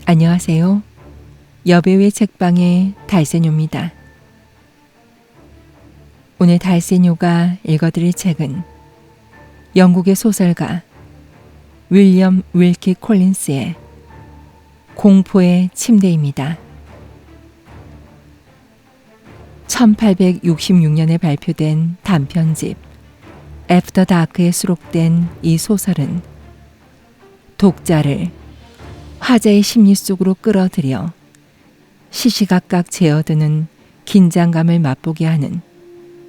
안녕하세요. 여배우의 책방의 달세뇨입니다. 오늘 달세뇨가 읽어드릴 책은 영국의 소설가 윌리엄 윌키 콜린스의 공포의 침대입니다. 1866년에 발표된 단편집 애프터 다크에 수록된 이 소설은 독자를 화자의 심리 속으로 끌어들여 시시각각 재어드는 긴장감을 맛보게 하는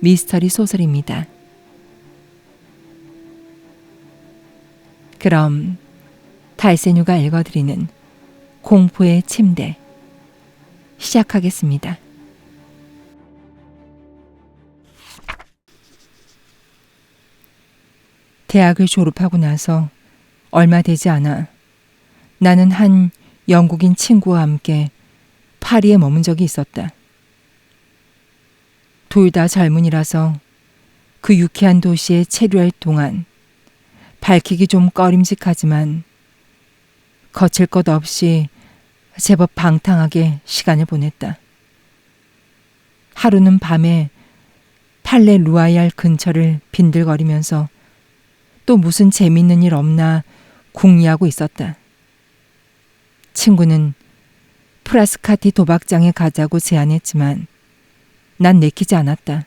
미스터리 소설입니다. 그럼 달세뇨가 읽어드리는 공포의 침대 시작하겠습니다. 대학을 졸업하고 나서 얼마 되지 않아 나는 한 영국인 친구와 함께 파리에 머문 적이 있었다. 둘 다 젊은이라서 그 유쾌한 도시에 체류할 동안 밝히기 좀 꺼림직하지만 거칠 것 없이 제법 방탕하게 시간을 보냈다. 하루는 밤에 팔레 루아얄 근처를 빈들거리면서 또 무슨 재밌는 일 없나 궁리하고 있었다. 친구는 프라스카티 도박장에 가자고 제안했지만 난 내키지 않았다.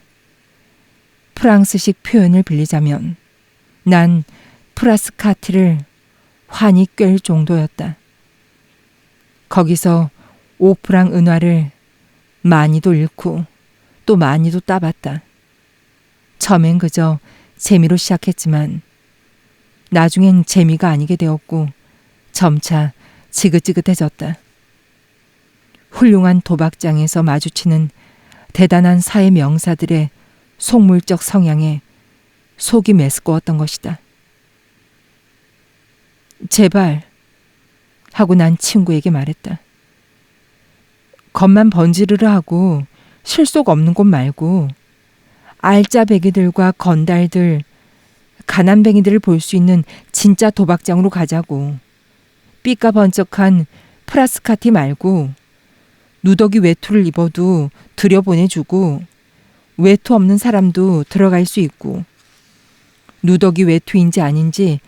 프랑스식 표현을 빌리자면 난 프라스카티를 환히 꿰을 정도였다. 거기서 5프랑 은화를 많이도 잃고 또 많이도 따봤다. 처음엔 그저 재미로 시작했지만 나중엔 재미가 아니게 되었고 점차 지긋지긋해졌다. 훌륭한 도박장에서 마주치는 대단한 사회 명사들의 속물적 성향에 속이 메스꺼웠던 것이다. 제발 하고 난 친구에게 말했다. 겉만 번지르르 하고 실속 없는 곳 말고 알짜배기들과 건달들, 가난뱅이들을 볼 수 있는 진짜 도박장으로 가자고. 삐까번쩍한 프라스카티 말고 누더기 외투를 입어도 들여보내주고 외투 없는 사람도 들어갈 수 있고 누더기 외투인지 아닌지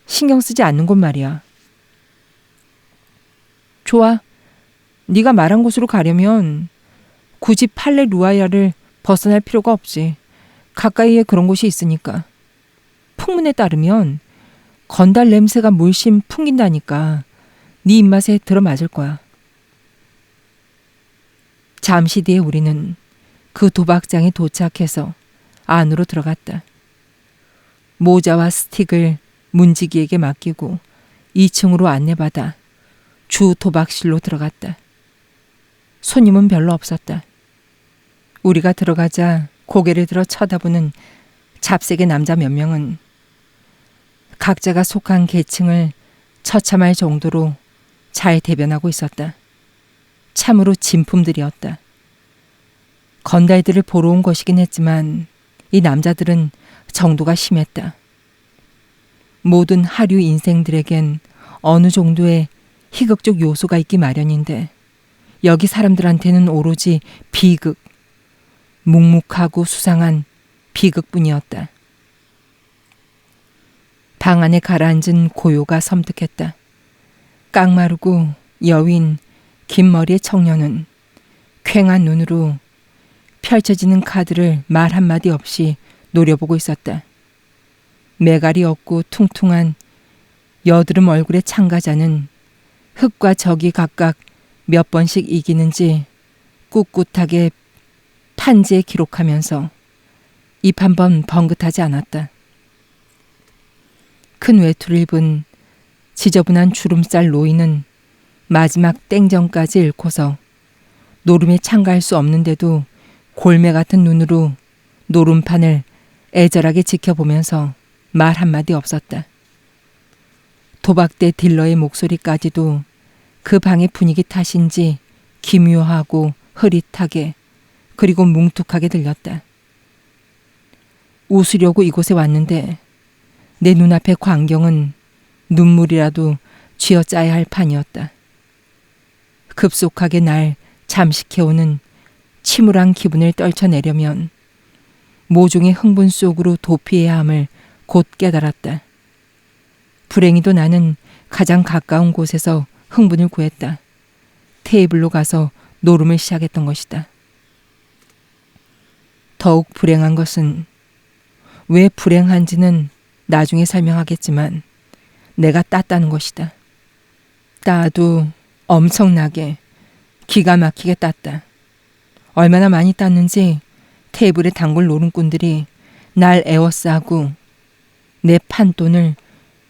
신경 쓰지 않는 곳 말이야. 좋아. 네가 말한 곳으로 가려면 굳이 팔레 루아야를 벗어날 필요가 없지. 가까이에 그런 곳이 있으니까. 풍문에 따르면 건달 냄새가 물씬 풍긴다니까 네 입맛에 들어맞을 거야. 잠시 뒤에 우리는 그 도박장에 도착해서 안으로 들어갔다. 모자와 스틱을 문지기에게 맡기고 2층으로 안내받아 주 도박실로 들어갔다. 손님은 별로 없었다. 우리가 들어가자 고개를 들어 쳐다보는 잡색의 남자 몇 명은 각자가 속한 계층을 처참할 정도로 잘 대변하고 있었다. 참으로 진품들이었다. 건달들을 보러 온 것이긴 했지만 이 남자들은 정도가 심했다. 모든 하류 인생들에겐 어느 정도의 희극적 요소가 있기 마련인데 여기 사람들한테는 오로지 비극, 묵묵하고 수상한 비극뿐이었다. 방 안에 가라앉은 고요가 섬뜩했다. 깡마르고 여윈 긴 머리의 청년은 퀭한 눈으로 펼쳐지는 카드를 말 한마디 없이 노려보고 있었다. 매갈이 없고 퉁퉁한 여드름 얼굴의 참가자는 흑과 적이 각각 몇 번씩 이기는지 꿋꿋하게 판지에 기록하면서 입 한 번 번긋하지 않았다. 큰 외투를 입은 지저분한 주름살 노인은 마지막 땡전까지 잃고서 노름에 참가할 수 없는데도 골매 같은 눈으로 노름판을 애절하게 지켜보면서 말 한마디 없었다. 도박대 딜러의 목소리까지도 그 방의 분위기 탓인지 기묘하고 흐릿하게 그리고 뭉툭하게 들렸다. 웃으려고 이곳에 왔는데 내 눈앞의 광경은 눈물이라도 쥐어짜야 할 판이었다. 급속하게 날 잠식해오는 침울한 기분을 떨쳐내려면 모종의 흥분 속으로 도피해야 함을 곧 깨달았다. 불행히도 나는 가장 가까운 곳에서 흥분을 구했다. 테이블로 가서 노름을 시작했던 것이다. 더욱 불행한 것은 왜 불행한지는 나중에 설명하겠지만 내가 땄다는 것이다. 따도 엄청나게 기가 막히게 땄다. 얼마나 많이 땄는지 테이블에 단골 노름꾼들이 날 에워싸고 내 판돈을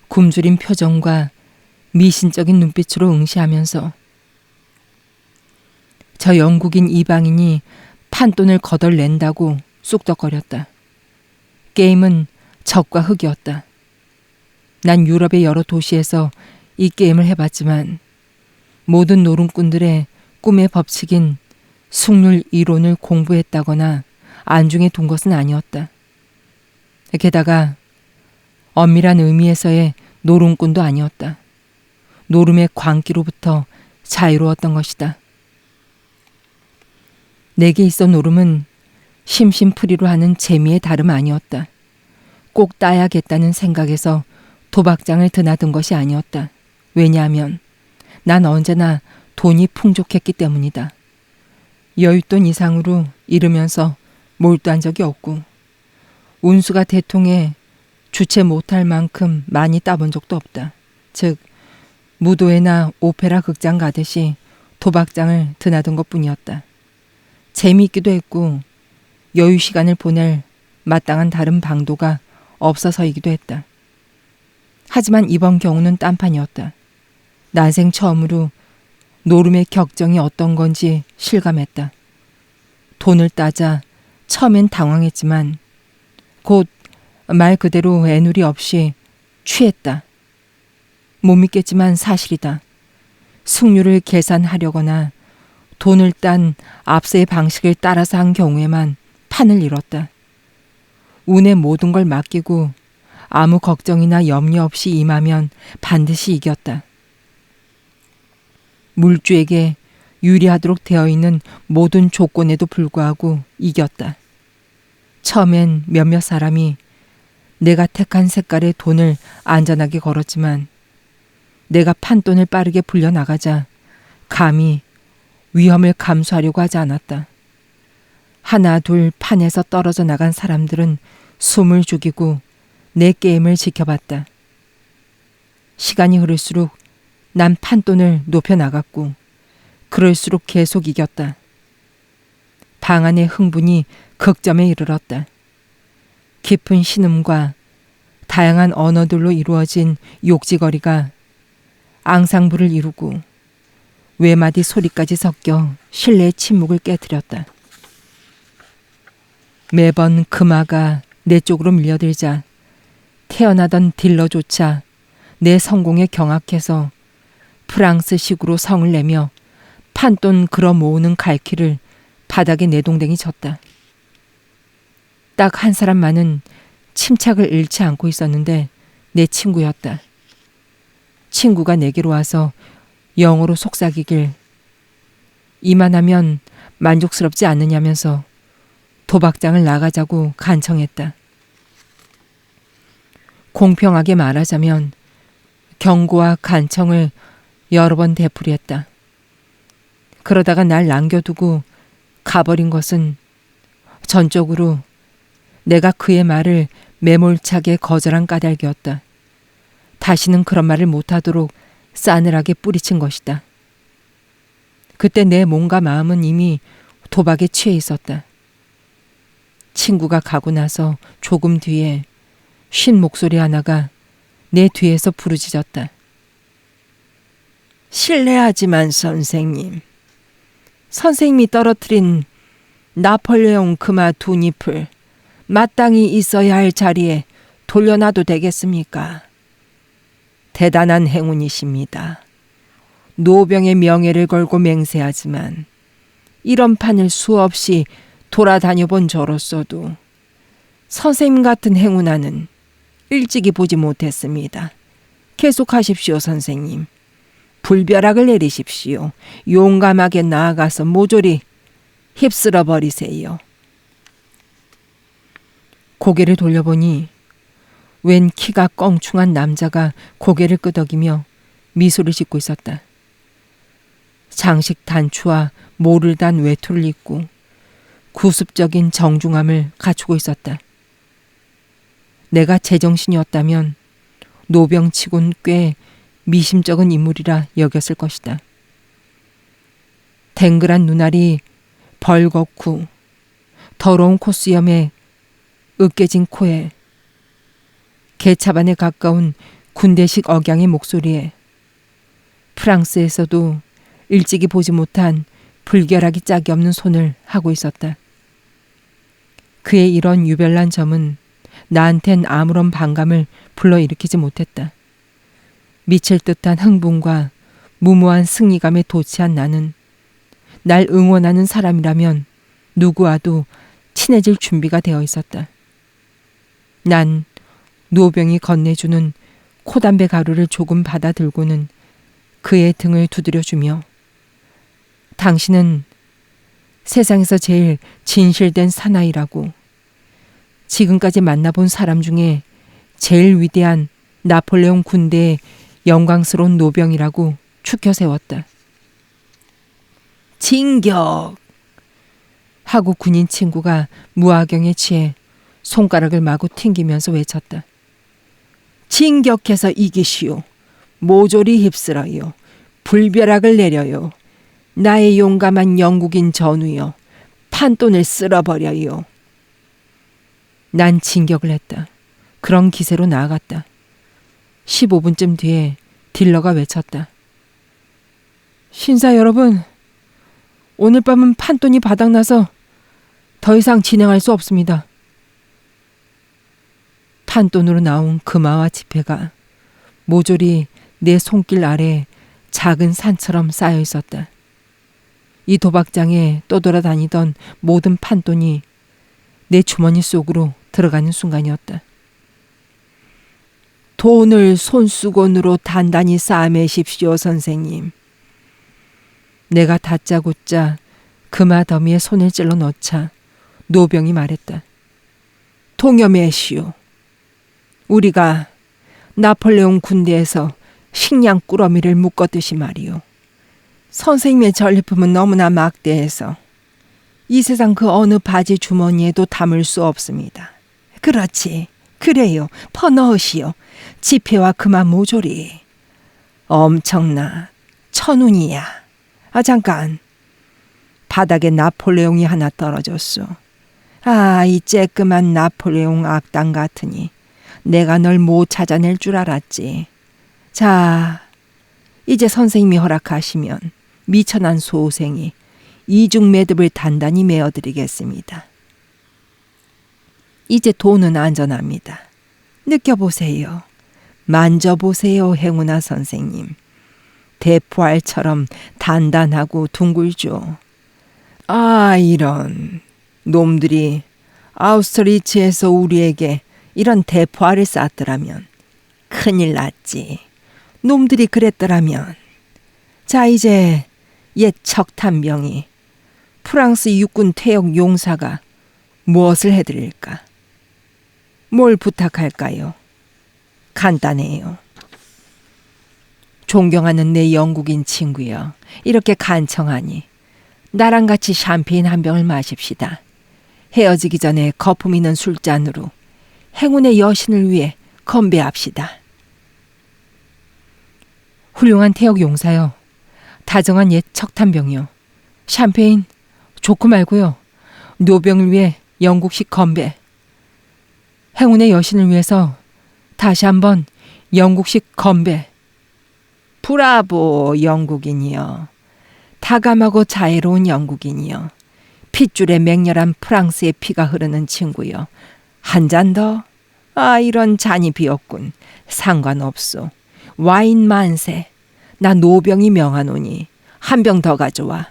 굶주린 표정과 미신적인 눈빛으로 응시하면서 저 영국인 이방인이 판돈을 거덜낸다고 쑥덕거렸다. 게임은 적과 흑이었다. 난 유럽의 여러 도시에서 이 게임을 해봤지만 모든 노름꾼들의 꿈의 법칙인 승률 이론을 공부했다거나 안중에 둔 것은 아니었다. 게다가 엄밀한 의미에서의 노름꾼도 아니었다. 노름의 광기로부터 자유로웠던 것이다. 내게 있어 노름은 심심풀이로 하는 재미의 다름 아니었다. 꼭 따야겠다는 생각에서 도박장을 드나든 것이 아니었다. 왜냐하면 난 언제나 돈이 풍족했기 때문이다. 여윳돈 이상으로 잃으면서 몰두한 적이 없고 운수가 대통해 주체 못할 만큼 많이 따본 적도 없다. 즉 무도회나 오페라 극장 가듯이 도박장을 드나든 것뿐이었다. 재미있기도 했고 여유 시간을 보낼 마땅한 다른 방도가 없어서이기도 했다. 하지만 이번 경우는 딴판이었다. 난생 처음으로 노름의 격정이 어떤 건지 실감했다. 돈을 따자 처음엔 당황했지만 곧 말 그대로 애누리 없이 취했다. 못 믿겠지만 사실이다. 승률을 계산하려거나 돈을 딴 앞서의 방식을 따라서 한 경우에만 판을 잃었다. 운에 모든 걸 맡기고 아무 걱정이나 염려 없이 임하면 반드시 이겼다. 물주에게 유리하도록 되어 있는 모든 조건에도 불구하고 이겼다. 처음엔 몇몇 사람이 내가 택한 색깔의 돈을 안전하게 걸었지만 내가 판돈을 빠르게 불려나가자 감히 위험을 감수하려고 하지 않았다. 하나 둘 판에서 떨어져 나간 사람들은 숨을 죽이고 내 게임을 지켜봤다. 시간이 흐를수록 난 판돈을 높여나갔고 그럴수록 계속 이겼다. 방 안의 흥분이 극점에 이르렀다. 깊은 신음과 다양한 언어들로 이루어진 욕지거리가 앙상블을 이루고 외마디 소리까지 섞여 실내의 침묵을 깨뜨렸다. 매번 금화가 내 쪽으로 밀려들자 태어나던 딜러조차 내 성공에 경악해서 프랑스식으로 성을 내며 판돈 걸어 모으는 갈퀴를 바닥에 내동댕이 쳤다. 딱 한 사람만은 침착을 잃지 않고 있었는데 내 친구였다. 친구가 내게로 와서 영어로 속삭이길 이만하면 만족스럽지 않느냐면서 도박장을 나가자고 간청했다. 공평하게 말하자면 경고와 간청을 여러 번 되풀이했다. 그러다가 날 남겨두고 가버린 것은 전적으로 내가 그의 말을 매몰차게 거절한 까닭이었다. 다시는 그런 말을 못하도록 싸늘하게 뿌리친 것이다. 그때 내 몸과 마음은 이미 도박에 취해 있었다. 친구가 가고 나서 조금 뒤에 쉰 목소리 하나가 내 뒤에서 부르짖었다. 실례하지만 선생님이 떨어뜨린 나폴레옹 금화 2잎을 마땅히 있어야 할 자리에 돌려놔도 되겠습니까? 대단한 행운이십니다. 노병의 명예를 걸고 맹세하지만 이런 판을 수없이 돌아다녀 본 저로서도 선생님 같은 행운아는 일찍이 보지 못했습니다. 계속하십시오, 선생님. 불벼락을 내리십시오. 용감하게 나아가서 모조리 휩쓸어 버리세요. 고개를 돌려보니 웬 키가 껑충한 남자가 고개를 끄덕이며 미소를 짓고 있었다. 장식 단추와 모를 단 외투를 입고 구습적인 정중함을 갖추고 있었다. 내가 제정신이었다면 노병치곤 꽤 미심쩍은 인물이라 여겼을 것이다. 댕글한 눈알이 벌겋고 더러운 콧수염에 으깨진 코에 개차반에 가까운 군대식 억양의 목소리에 프랑스에서도 일찍이 보지 못한 불결하기 짝이 없는 손을 하고 있었다. 그의 이런 유별난 점은 나한텐 아무런 반감을 불러일으키지 못했다. 미칠 듯한 흥분과 무모한 승리감에 도취한 나는 날 응원하는 사람이라면 누구와도 친해질 준비가 되어 있었다. 난 노병이 건네주는 코담배 가루를 조금 받아 들고는 그의 등을 두드려주며 당신은 세상에서 제일 진실된 사나이라고, 지금까지 만나본 사람 중에 제일 위대한 나폴레옹 군대의 영광스러운 노병이라고 추켜 세웠다. 진격! 하고 군인 친구가 무화경에 취해 손가락을 마구 튕기면서 외쳤다. 진격해서 이기시오. 모조리 휩쓸어요. 불벼락을 내려요. 나의 용감한 영국인 전우여. 판돈을 쓸어버려요. 난 진격을 했다. 그런 기세로 나아갔다. 15분쯤 뒤에 딜러가 외쳤다. 신사 여러분, 오늘 밤은 판돈이 바닥나서 더 이상 진행할 수 없습니다. 판돈으로 나온 금화와 지폐가 모조리 내 손길 아래 작은 산처럼 쌓여 있었다. 이 도박장에 떠돌아다니던 모든 판돈이 내 주머니 속으로 들어가는 순간이었다. 돈을 손수건으로 단단히 싸매십시오, 선생님. 내가 다짜고짜 금화 더미에 손을 찔러 넣자 노병이 말했다. 동여매시오. 우리가 나폴레옹 군대에서 식량 꾸러미를 묶었듯이 말이오. 선생님의 전리품은 너무나 막대해서 이 세상 그 어느 바지 주머니에도 담을 수 없습니다. 그렇지. 그래요. 퍼넣으시오. 지폐와 금화 모조리. 엄청나. 1,000운이야. 아, 잠깐. 바닥에 나폴레옹이 하나 떨어졌소. 아, 이 쬐끄만 나폴레옹 악당 같으니 내가 널 못 찾아낼 줄 알았지. 자, 이제 선생님이 허락하시면 미천한 소생이 이중 매듭을 단단히 메어드리겠습니다. 이제 돈은 안전합니다. 느껴보세요. 만져보세요, 행운아 선생님. 대포알처럼 단단하고 둥글죠. 아, 이런 놈들이 아우스트리츠에서 우리에게 이런 대포알을 쌌더라면 큰일 났지. 놈들이 그랬더라면. 자, 이제 옛 척탄병이 프랑스 육군 퇴역 용사가 무엇을 해드릴까? 뭘 부탁할까요? 간단해요. 존경하는 내 영국인 친구여, 이렇게 간청하니 나랑 같이 샴페인 한 병을 마십시다. 헤어지기 전에 거품 있는 술잔으로 행운의 여신을 위해 건배합시다. 훌륭한 태역 용사여, 다정한 옛 척탄병이여, 샴페인 좋고 말고요. 노병을 위해 영국식 건배. 행운의 여신을 위해서 다시 한번 영국식 건배. 브라보, 영국인이여. 다감하고 자애로운 영국인이여. 핏줄에 맹렬한 프랑스의 피가 흐르는 친구여. 한 잔 더? 아, 이런 잔이 비었군. 상관없소. 와인 만세. 나 노병이 명하노니 한 병 더 가져와.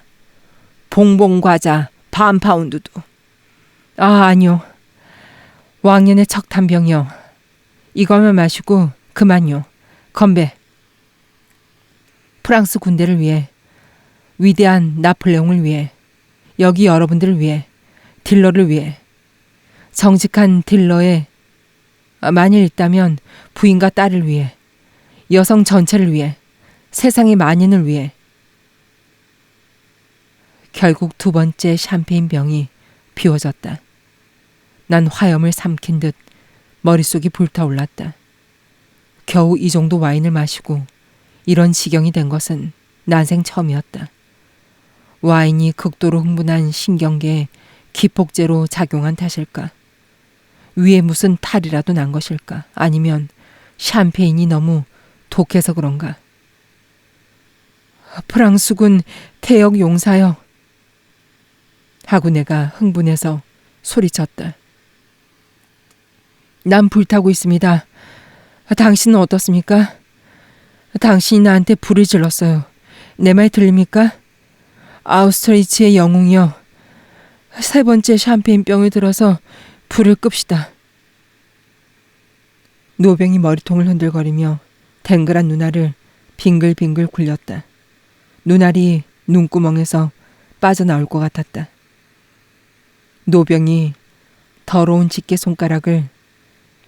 봉봉 과자 반 파운드도. 아, 아니요. 왕년의 척탄병이요. 이거만 마시고 그만요. 건배. 프랑스 군대를 위해, 위대한 나폴레옹을 위해, 여기 여러분들을 위해, 딜러를 위해, 정직한 딜러의 만일 있다면 부인과 딸을 위해, 여성 전체를 위해, 세상의 만인을 위해. 결국 두 번째 샴페인 병이 비워졌다. 난 화염을 삼킨 듯 머릿속이 불타올랐다. 겨우 이 정도 와인을 마시고 이런 지경이 된 것은 난생 처음이었다. 와인이 극도로 흥분한 신경계에 기폭제로 작용한 탓일까? 위에 무슨 탈이라도 난 것일까? 아니면 샴페인이 너무 독해서 그런가? 프랑스군 태역 용사여 하고 내가 흥분해서 소리쳤다. 난 불타고 있습니다. 당신은 어떻습니까? 당신이 나한테 불을 질렀어요. 내 말 들립니까? 아우스트리츠의 영웅이여. 세 번째 샴페인병을 들어서 불을 끕시다. 노병이 머리통을 흔들거리며 댕글한 눈알을 빙글빙글 굴렸다. 눈알이 눈구멍에서 빠져나올 것 같았다. 노병이 더러운 집게 손가락을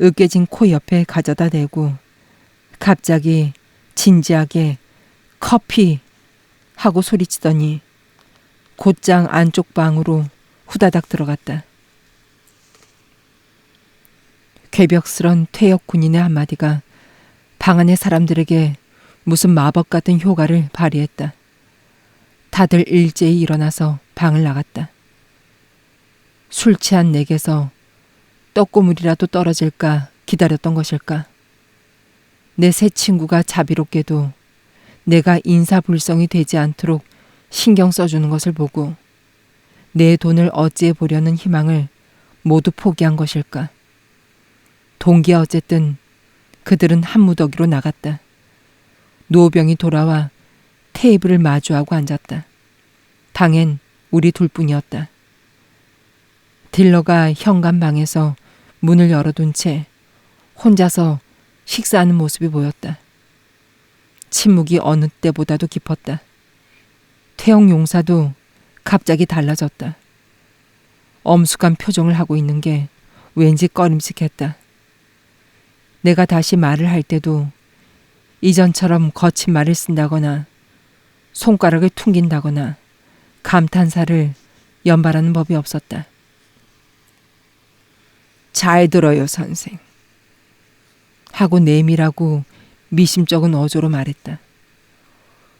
으깨진 코 옆에 가져다 대고 갑자기 진지하게 커피 하고 소리치더니 곧장 안쪽 방으로 후다닥 들어갔다. 괴벽스런 퇴역 군인의 한마디가 방 안의 사람들에게 무슨 마법 같은 효과를 발휘했다. 다들 일제히 일어나서 방을 나갔다. 술 취한 내게서 떡고물이라도 떨어질까 기다렸던 것일까? 내 새 친구가 자비롭게도 내가 인사불성이 되지 않도록 신경 써주는 것을 보고 내 돈을 어찌해 보려는 희망을 모두 포기한 것일까? 동기야 어쨌든 그들은 한 무더기로 나갔다. 노병이 돌아와 테이블을 마주하고 앉았다. 방엔 우리 둘뿐이었다. 딜러가 현관방에서 문을 열어둔 채 혼자서 식사하는 모습이 보였다. 침묵이 어느 때보다도 깊었다. 태영 용사도 갑자기 달라졌다. 엄숙한 표정을 하고 있는 게 왠지 꺼림칙했다. 내가 다시 말을 할 때도 이전처럼 거친 말을 쓴다거나 손가락을 퉁긴다거나 감탄사를 연발하는 법이 없었다. 잘 들어요, 선생. 하고 내밀하고 미심쩍은 어조로 말했다.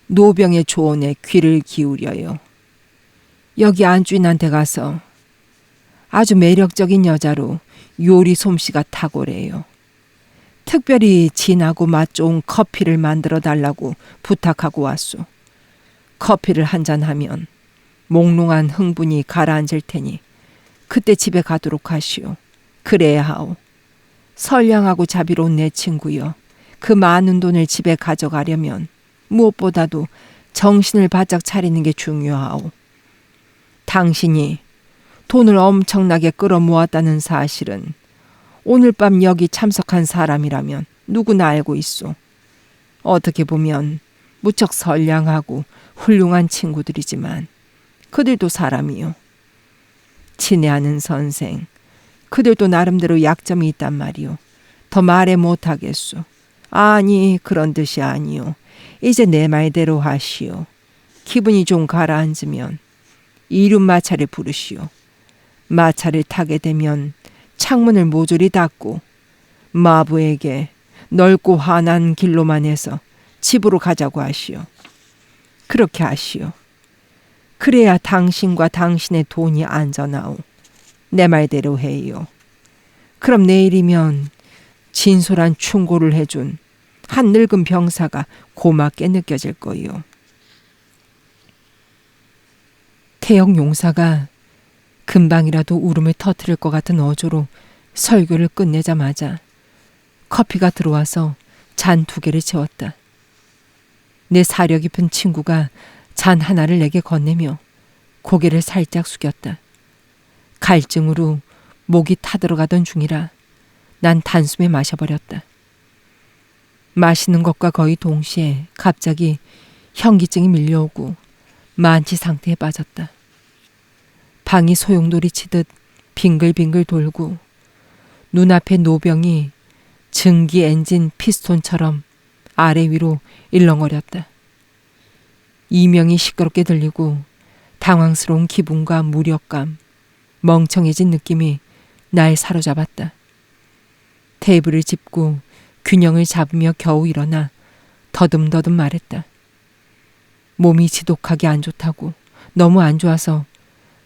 노병의 조언에 귀를 기울여요. 여기 안주인한테 가서 아주 매력적인 여자로 요리 솜씨가 탁월해요. 특별히 진하고 맛 좋은 커피를 만들어 달라고 부탁하고 왔소. 커피를 한잔 하면 몽롱한 흥분이 가라앉을 테니 그때 집에 가도록 하시오. 그래야 하오. 선량하고 자비로운 내 친구여. 그 많은 돈을 집에 가져가려면 무엇보다도 정신을 바짝 차리는 게 중요하오. 당신이 돈을 엄청나게 끌어모았다는 사실은 오늘 밤 여기 참석한 사람이라면 누구나 알고 있소. 어떻게 보면 무척 선량하고 훌륭한 친구들이지만 그들도 사람이요. 친애하는 선생, 그들도 나름대로 약점이 있단 말이오. 더 말해 못하겠소. 아니, 그런 뜻이 아니오. 이제 내 말대로 하시오. 기분이 좀 가라앉으면 이륜마차를 부르시오. 마차를 타게 되면 창문을 모조리 닫고 마부에게 넓고 환한 길로만 해서 집으로 가자고 하시오. 그렇게 하시오. 그래야 당신과 당신의 돈이 안전하오. 내 말대로 해요. 그럼 내일이면 진솔한 충고를 해준 한 늙은 병사가 고맙게 느껴질 거요. 태역 용사가 금방이라도 울음을 터뜨릴 것 같은 어조로 설교를 끝내자마자 커피가 들어와서 잔 2개를 채웠다. 내 사려 깊은 친구가 잔 하나를 내게 건네며 고개를 살짝 숙였다. 갈증으로 목이 타들어가던 중이라 난 단숨에 마셔버렸다. 마시는 것과 거의 동시에 갑자기 현기증이 밀려오고 만취 상태에 빠졌다. 방이 소용돌이 치듯 빙글빙글 돌고 눈앞에 노병이 증기 엔진 피스톤처럼 아래 위로 일렁거렸다. 이명이 시끄럽게 들리고 당황스러운 기분과 무력감, 멍청해진 느낌이 날 사로잡았다. 테이블을 짚고 균형을 잡으며 겨우 일어나 더듬더듬 말했다. 몸이 지독하게 안 좋다고, 너무 안 좋아서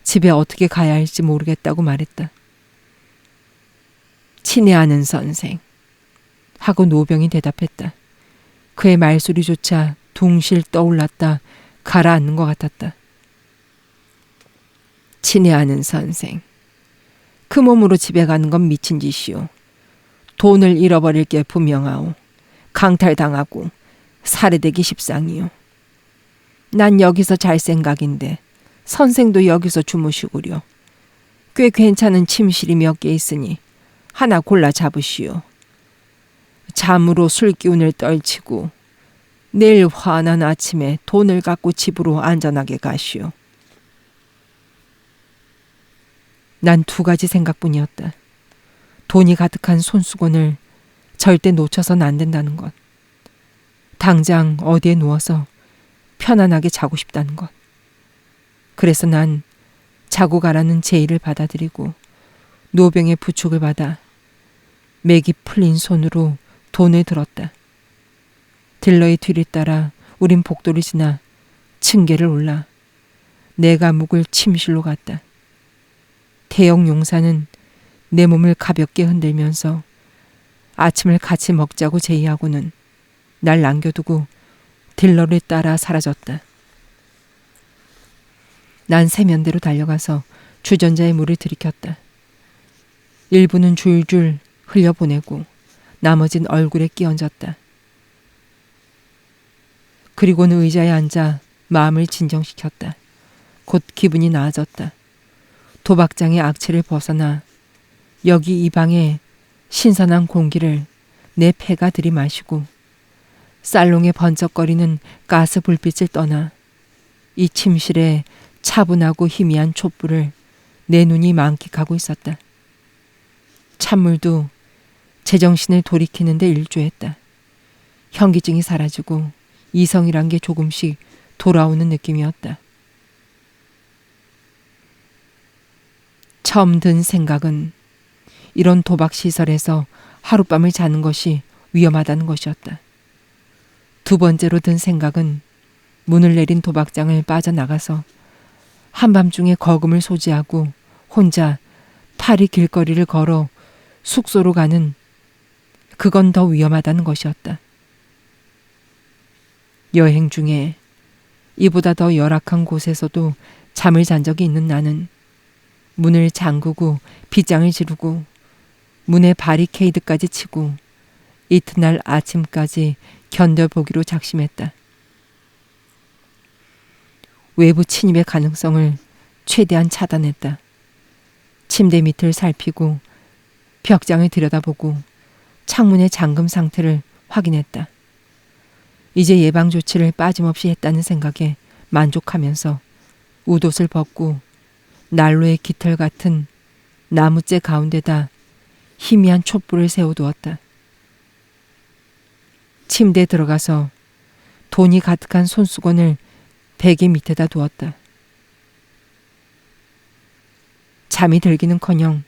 집에 어떻게 가야 할지 모르겠다고 말했다. 친애하는 선생 하고 노병이 대답했다. 그의 말소리조차 둥실 떠올랐다 가라앉는 것 같았다. 친애하는 선생, 그 몸으로 집에 가는 건 미친 짓이오. 돈을 잃어버릴 게 분명하오. 강탈당하고 살해되기 십상이오. 난 여기서 잘 생각인데 선생도 여기서 주무시구려. 꽤 괜찮은 침실이 몇 개 있으니 하나 골라 잡으시오. 잠으로 술기운을 떨치고 내일 환한 아침에 돈을 갖고 집으로 안전하게 가시오. 난 두 가지 생각뿐이었다. 돈이 가득한 손수건을 절대 놓쳐선 안 된다는 것. 당장 어디에 누워서 편안하게 자고 싶다는 것. 그래서 난 자고 가라는 제의를 받아들이고 노병의 부축을 받아 맥이 풀린 손으로 돈을 들었다. 딜러의 뒤를 따라 우린 복도를 지나 층계를 올라 내가 묵을 침실로 갔다. 태영 용사는 내 몸을 가볍게 흔들면서 아침을 같이 먹자고 제의하고는 날 남겨두고 딜러를 따라 사라졌다. 난 세면대로 달려가서 주전자에 물을 들이켰다. 일부는 줄줄 흘려보내고 나머진 얼굴에 끼얹었다. 그리고는 의자에 앉아 마음을 진정시켰다. 곧 기분이 나아졌다. 도박장의 악취를 벗어나 여기 이 방의 신선한 공기를 내 폐가 들이마시고 살롱에 번쩍거리는 가스 불빛을 떠나 이 침실의 차분하고 희미한 촛불을 내 눈이 만끽하고 있었다. 찬물도 제정신을 돌이키는 데 일조했다. 현기증이 사라지고 이성이란 게 조금씩 돌아오는 느낌이었다. 처음 든 생각은 이런 도박시설에서 하룻밤을 자는 것이 위험하다는 것이었다. 두 번째로 든 생각은 문을 내린 도박장을 빠져나가서 한밤중에 거금을 소지하고 혼자 파리 길거리를 걸어 숙소로 가는 그건 더 위험하다는 것이었다. 여행 중에 이보다 더 열악한 곳에서도 잠을 잔 적이 있는 나는 문을 잠그고 빗장을 지르고 문에 바리케이드까지 치고 이튿날 아침까지 견뎌보기로 작심했다. 외부 침입의 가능성을 최대한 차단했다. 침대 밑을 살피고 벽장을 들여다보고 창문의 잠금 상태를 확인했다. 이제 예방 조치를 빠짐없이 했다는 생각에 만족하면서 웃옷을 벗고 난로의 깃털 같은 나무재 가운데다 희미한 촛불을 세워두었다. 침대에 들어가서 돈이 가득한 손수건을 베개 밑에다 두었다. 잠이 들기는커녕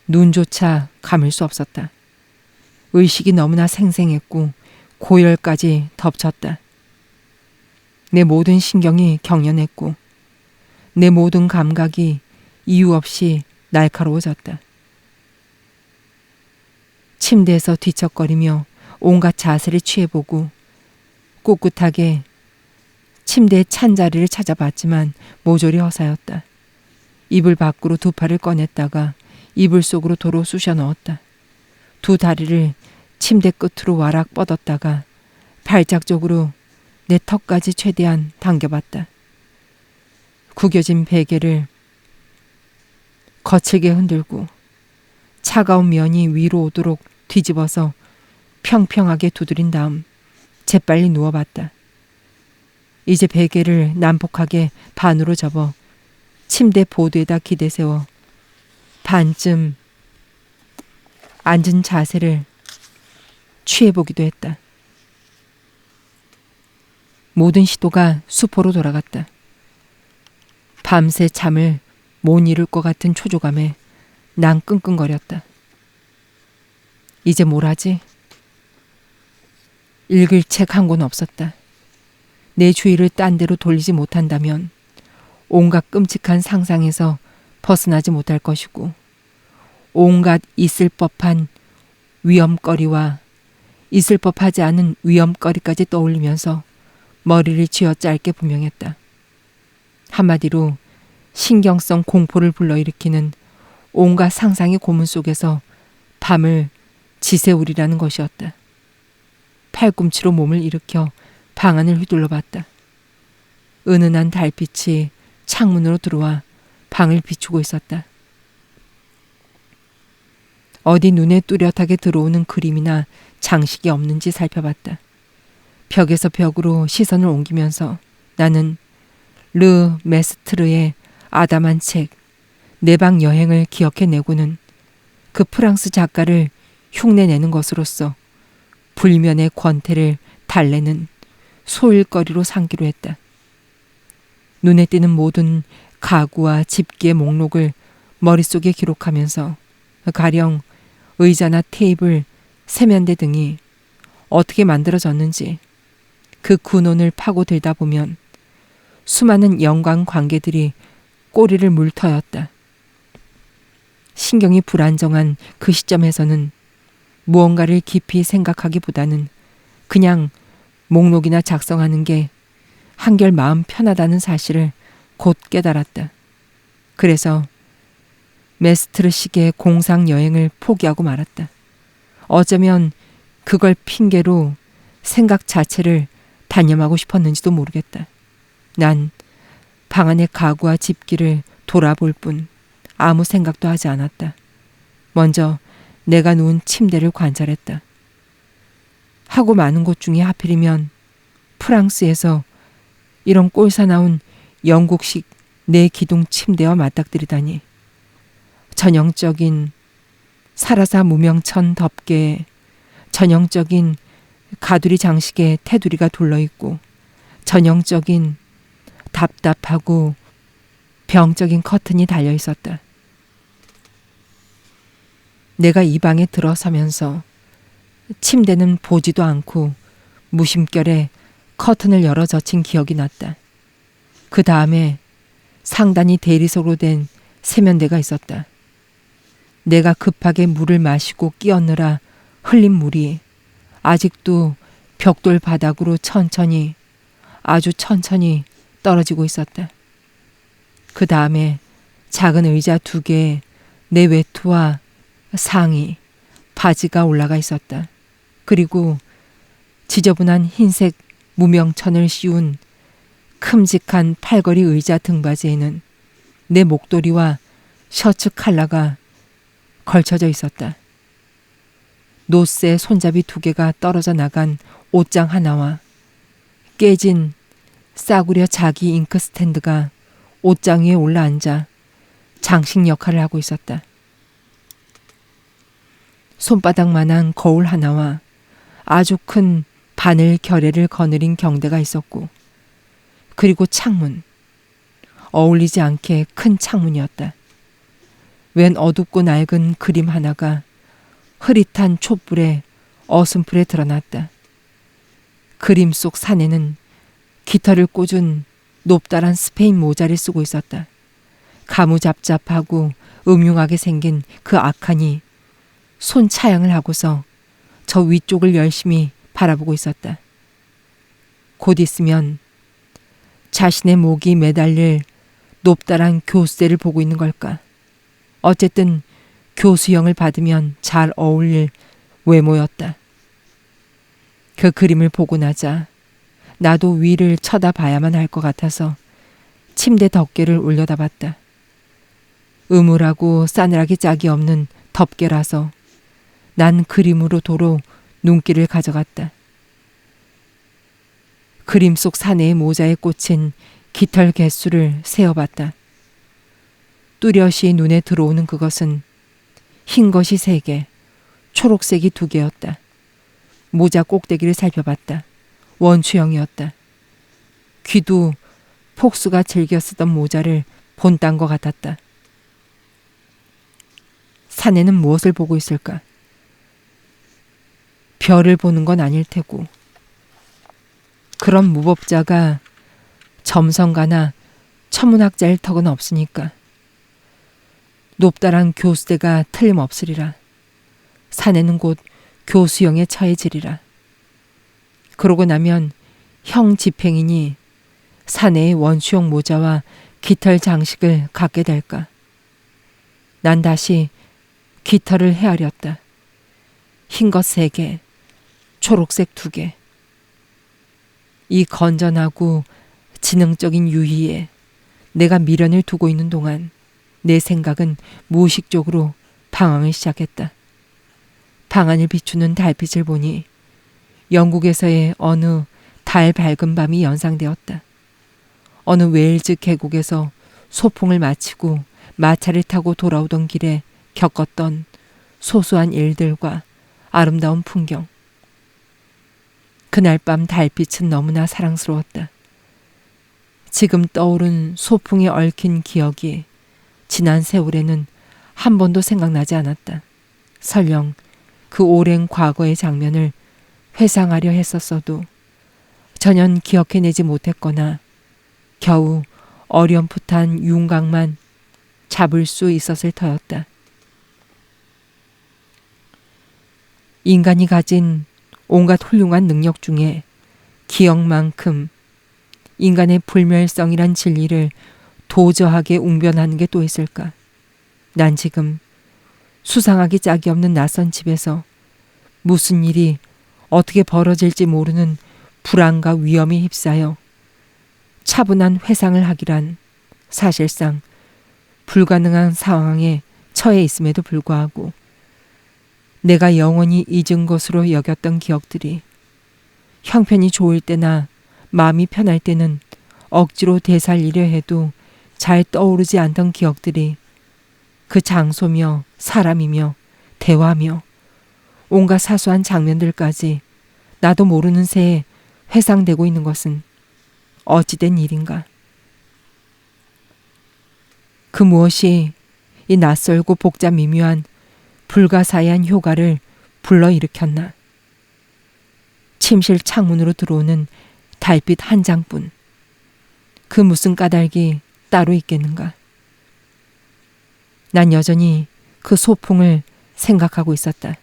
눈조차 감을 수 없었다. 의식이 너무나 생생했고 고열까지 덮쳤다. 내 모든 신경이 경련했고 내 모든 감각이 이유 없이 날카로워졌다. 침대에서 뒤척거리며 온갖 자세를 취해보고 꿋꿋하게 침대의 찬자리를 찾아봤지만 모조리 허사였다. 이불 밖으로 두 팔을 꺼냈다가 이불 속으로 도로 쑤셔 넣었다. 두 다리를 침대 끝으로 와락 뻗었다가 발작 쪽으로 내 턱까지 최대한 당겨봤다. 구겨진 베개를 거칠게 흔들고 차가운 면이 위로 오도록 뒤집어서 평평하게 두드린 다음 재빨리 누워봤다. 이제 베개를 난폭하게 반으로 접어 침대 보드에다 기대 세워 반쯤 앉은 자세를 취해보기도 했다. 모든 시도가 수포로 돌아갔다. 밤새 잠을 못 이룰 것 같은 초조감에 난 끙끙거렸다. 이제 뭘 하지? 읽을 책 한 권 없었다. 내 주의를 딴 데로 돌리지 못한다면 온갖 끔찍한 상상에서 벗어나지 못할 것이고 온갖 있을 법한 위험거리와 있을 법하지 않은 위험거리까지 떠올리면서 머리를 쥐어짜게 분명했다. 한마디로 신경성 공포를 불러일으키는 온갖 상상의 고문 속에서 밤을 지새우리라는 것이었다. 팔꿈치로 몸을 일으켜 방안을 휘둘러 봤다. 은은한 달빛이 창문으로 들어와 방을 비추고 있었다. 어디 눈에 뚜렷하게 들어오는 그림이나 장식이 없는지 살펴봤다. 벽에서 벽으로 시선을 옮기면서 나는 르 메스트르의 아담한 책 내 방 여행을 기억해내고는 그 프랑스 작가를 흉내내는 것으로서 불면의 권태를 달래는 소일거리로 삼기로 했다. 눈에 띄는 모든 가구와 집기의 목록을 머릿속에 기록하면서 가령 의자나 테이블, 세면대 등이 어떻게 만들어졌는지 그 근원을 파고들다 보면 수많은 연관 관계들이 꼬리를 물터였다. 신경이 불안정한 그 시점에서는 무언가를 깊이 생각하기보다는 그냥 목록이나 작성하는 게 한결 마음 편하다는 사실을 곧 깨달았다. 그래서 메스트르식의 공상 여행을 포기하고 말았다. 어쩌면 그걸 핑계로 생각 자체를 단념하고 싶었는지도 모르겠다. 난 방 안의 가구와 집기를 돌아볼 뿐 아무 생각도 하지 않았다. 먼저 내가 누운 침대를 관찰했다. 하고 많은 곳 중에 하필이면 프랑스에서 이런 꼴사나운 영국식 내 기둥 침대와 맞닥뜨리다니. 전형적인 사라사 무명천 덮개에 전형적인 가두리 장식에 테두리가 둘러있고 전형적인 답답하고 병적인 커튼이 달려있었다. 내가 이 방에 들어서면서 침대는 보지도 않고 무심결에 커튼을 열어 젖힌 기억이 났다. 그 다음에 상단이 대리석으로 된 세면대가 있었다. 내가 급하게 물을 마시고 끼얹느라 흘린 물이 아직도 벽돌 바닥으로 천천히, 아주 천천히 떨어지고 있었다. 그 다음에 작은 의자 2개에 내 외투와 상의, 바지가 올라가 있었다. 그리고 지저분한 흰색 무명천을 씌운 큼직한 팔걸이 의자 등받이에는 내 목도리와 셔츠 칼라가 걸쳐져 있었다. 노쇠 손잡이 2개가 떨어져 나간 옷장 하나와 깨진 싸구려 자기 잉크 스탠드가 옷장 위에 올라앉아 장식 역할을 하고 있었다. 손바닥만한 거울 하나와 아주 큰 바늘 결의를 거느린 경대가 있었고, 그리고 창문, 어울리지 않게 큰 창문이었다. 웬 어둡고 낡은 그림 하나가 흐릿한 촛불에 어슴풀에 드러났다. 그림 속 사내는 깃털을 꽂은 높다란 스페인 모자를 쓰고 있었다. 가무잡잡하고 음흉하게 생긴 그 악한이 손차양을 하고서 저 위쪽을 열심히 바라보고 있었다. 곧 있으면 자신의 목이 매달릴 높다란 교수대를 보고 있는 걸까. 어쨌든 교수형을 받으면 잘 어울릴 외모였다. 그 그림을 보고 나자 나도 위를 쳐다봐야만 할 것 같아서 침대 덮개를 올려다봤다. 음울하고 싸늘하게 짝이 없는 덮개라서 난 그림으로 도로 눈길을 가져갔다. 그림 속 사내의 모자에 꽂힌 깃털 개수를 세어봤다. 뚜렷이 눈에 들어오는 그것은 흰 것이 3개, 초록색이 2개였다. 모자 꼭대기를 살펴봤다. 원추형이었다. 귀도 폭수가 즐겨 쓰던 모자를 본딴 것 같았다. 사내는 무엇을 보고 있을까? 별을 보는 건 아닐 테고. 그런 무법자가 점성가나 천문학자일 턱은 없으니까. 높다란 교수대가 틀림없으리라. 사내는 곧 교수형에 처해지리라. 그러고 나면 형 집행인이 사내의 원추형 모자와 깃털 장식을 갖게 될까. 난 다시 깃털을 헤아렸다. 흰 것 3개, 초록색 2개. 이 건전하고 지능적인 유희에 내가 미련을 두고 있는 동안 내 생각은 무의식적으로 방황을 시작했다. 방안을 비추는 달빛을 보니 영국에서의 어느 달 밝은 밤이 연상되었다. 어느 웨일즈 계곡에서 소풍을 마치고 마차를 타고 돌아오던 길에 겪었던 소소한 일들과 아름다운 풍경. 그날 밤 달빛은 너무나 사랑스러웠다. 지금 떠오른 소풍에 얽힌 기억이 지난 세월에는 한 번도 생각나지 않았다. 설령 그 오랜 과거의 장면을 회상하려 했었어도 전혀 기억해내지 못했거나 겨우 어렴풋한 윤곽만 잡을 수 있었을 터였다. 인간이 가진 온갖 훌륭한 능력 중에 기억만큼 인간의 불멸성이란 진리를 도저하게 웅변하는 게 또 있을까? 난 지금 수상하기 짝이 없는 낯선 집에서 무슨 일이 어떻게 벌어질지 모르는 불안과 위험에 휩싸여 차분한 회상을 하기란 사실상 불가능한 상황에 처해 있음에도 불구하고 내가 영원히 잊은 것으로 여겼던 기억들이 형편이 좋을 때나 마음이 편할 때는 억지로 되살리려 해도 잘 떠오르지 않던 기억들이 그 장소며 사람이며 대화며 온갖 사소한 장면들까지 나도 모르는 새에 회상되고 있는 것은 어찌된 일인가. 그 무엇이 이 낯설고 복잡 미묘한 불가사의한 효과를 불러일으켰나. 침실 창문으로 들어오는 달빛 한 장뿐. 그 무슨 까닭이 따로 있겠는가. 난 여전히 그 소풍을 생각하고 있었다.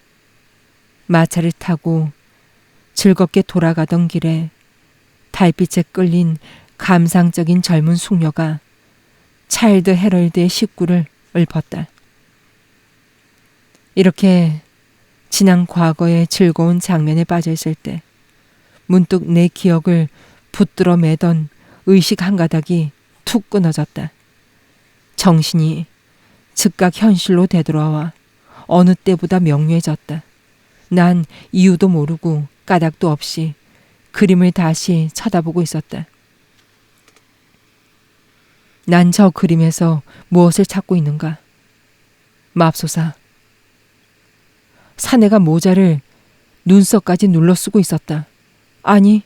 마차를 타고 즐겁게 돌아가던 길에 달빛에 끌린 감상적인 젊은 숙녀가 차일드 헤럴드의 식구를 읊었다. 이렇게 지난 과거의 즐거운 장면에 빠져 있을 때 문득 내 기억을 붙들어 매던 의식 한 가닥이 툭 끊어졌다. 정신이 즉각 현실로 되돌아와 어느 때보다 명료해졌다. 난 이유도 모르고 까닭도 없이 그림을 다시 쳐다보고 있었다. 난 저 그림에서 무엇을 찾고 있는가? 맙소사. 사내가 모자를 눈썹까지 눌러 쓰고 있었다. 아니,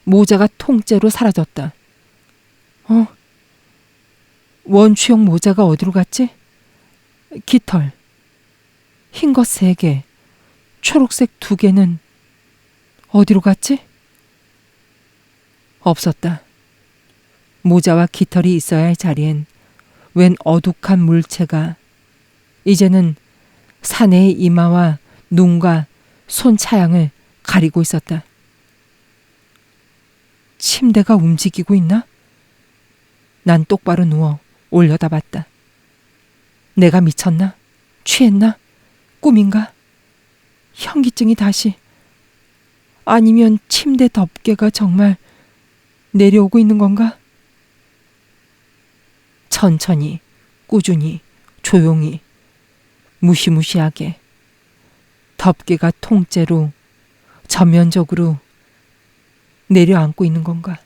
모자가 통째로 사라졌다. 원추형 모자가 어디로 갔지? 깃털. 흰 것 3개, 초록색 2개는 어디로 갔지? 없었다. 모자와 깃털이 있어야 할 자리엔 웬 어둑한 물체가 이제는 사내의 이마와 눈과 손 차양을 가리고 있었다. 침대가 움직이고 있나? 난 똑바로 누워 올려다봤다. 내가 미쳤나? 취했나? 꿈인가? 현기증이 다시. 아니면 침대 덮개가 정말 내려오고 있는 건가? 천천히, 꾸준히, 조용히, 무시무시하게 덮개가 통째로 전면적으로 내려앉고 있는 건가?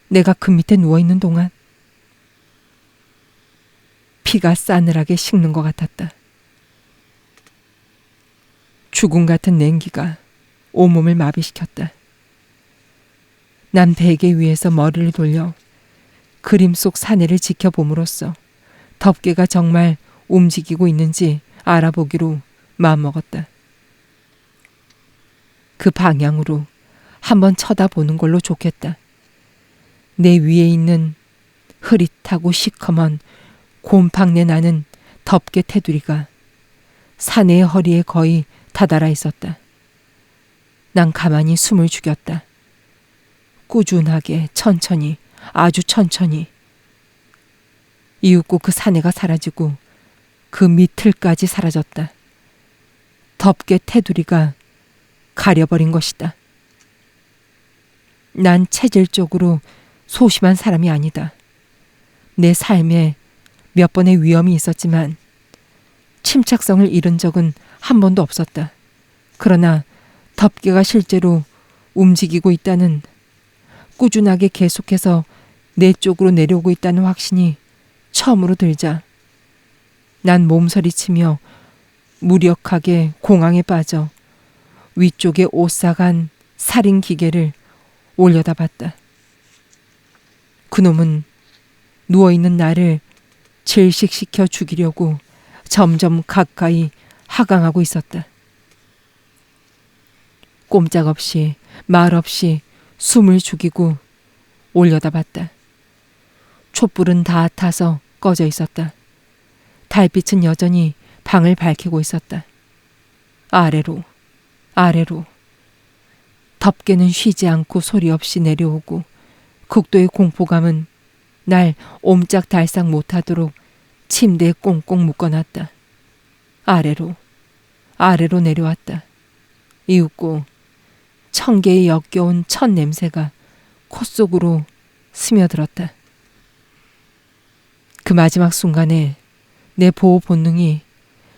내가 그 밑에 누워있는 동안 피가 싸늘하게 식는 것 같았다. 죽음 같은 냉기가 온몸을 마비시켰다. 난 베개 위에서 머리를 돌려 그림 속 사내를 지켜봄으로써 덮개가 정말 움직이고 있는지 알아보기로 마음먹었다. 그 방향으로 한번 쳐다보는 걸로 좋겠다. 내 위에 있는 흐릿하고 시커먼 곰팡내 나는 덮개 테두리가 사내의 허리에 거의 다다라 있었다. 난 가만히 숨을 죽였다. 꾸준하게 천천히, 아주 천천히. 이윽고 그 사내가 사라지고 그 밑을까지 사라졌다. 덮개 테두리가 가려버린 것이다. 난 체질적으로 소심한 사람이 아니다. 내 삶에 몇 번의 위험이 있었지만 침착성을 잃은 적은 한 번도 없었다. 그러나 덮개가 실제로 움직이고 있다는, 꾸준하게 계속해서 내 쪽으로 내려오고 있다는 확신이 처음으로 들자 난 몸서리치며 무력하게 공황에 빠져 위쪽에 오싹한 살인 기계를 올려다봤다. 그놈은 누워있는 나를 질식시켜 죽이려고 점점 가까이 하강하고 있었다. 꼼짝없이 말없이 숨을 죽이고 올려다봤다. 촛불은 다 타서 꺼져 있었다. 달빛은 여전히 방을 밝히고 있었다. 아래로, 아래로. 덮개는 쉬지 않고 소리 없이 내려오고 극도의 공포감은 날 옴짝달싹 못하도록 침대에 꽁꽁 묶어놨다. 아래로, 아래로 내려왔다. 이윽고 청개의 역겨운 첫 냄새가 코 속으로 스며들었다. 그 마지막 순간에 내 보호 본능이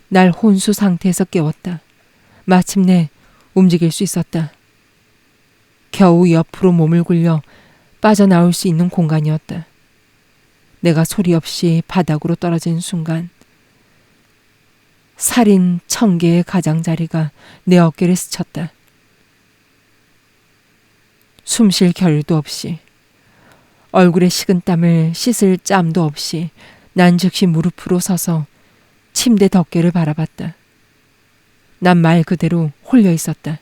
날 혼수 상태에서 깨웠다. 마침내 움직일 수 있었다. 겨우 옆으로 몸을 굴려 빠져나올 수 있는 공간이었다. 내가 소리 없이 바닥으로 떨어진 순간 살인 청개의 가장자리가 내 어깨를 스쳤다. 숨쉴 겨를도 없이, 얼굴에 식은 땀을 씻을 짬도 없이 난 즉시 무릎으로 서서 침대 덮개를 바라봤다. 난 말 그대로 홀려 있었다.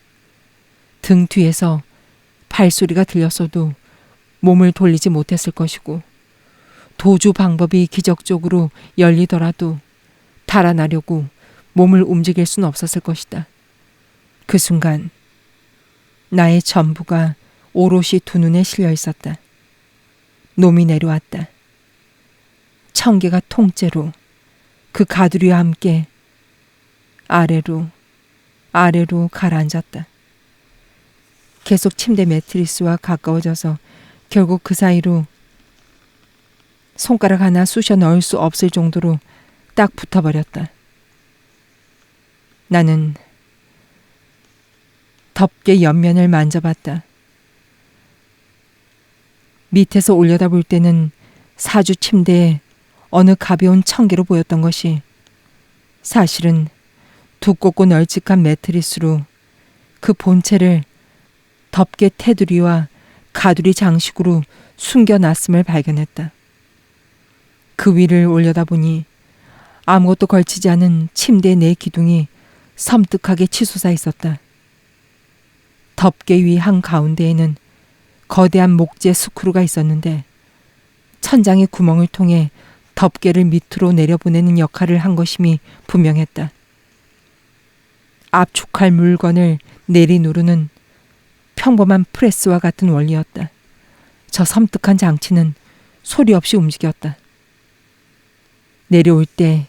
등 뒤에서 발소리가 들렸어도 몸을 돌리지 못했을 것이고 도주 방법이 기적적으로 열리더라도 달아나려고 몸을 움직일 수는 없었을 것이다. 그 순간 나의 전부가 오롯이 두 눈에 실려 있었다. 놈이 내려왔다. 청개가 통째로 그 가두리와 함께 아래로 아래로 가라앉았다. 계속 침대 매트리스와 가까워져서 결국 그 사이로 손가락 하나 쑤셔 넣을 수 없을 정도로 딱 붙어버렸다. 나는 덮개 옆면을 만져봤다. 밑에서 올려다볼 때는 사주 침대에 어느 가벼운 청개로 보였던 것이 사실은 두껍고 널찍한 매트리스로 그 본체를 덮개 테두리와 가두리 장식으로 숨겨놨음을 발견했다. 그 위를 올려다보니 아무것도 걸치지 않은 침대의 네 기둥이 섬뜩하게 치솟아 있었다. 덮개 위 한가운데에는 거대한 목재 스크루가 있었는데 천장의 구멍을 통해 덮개를 밑으로 내려보내는 역할을 한 것임이 분명했다. 압축할 물건을 내리누르는 평범한 프레스와 같은 원리였다. 저 섬뜩한 장치는 소리 없이 움직였다. 내려올 때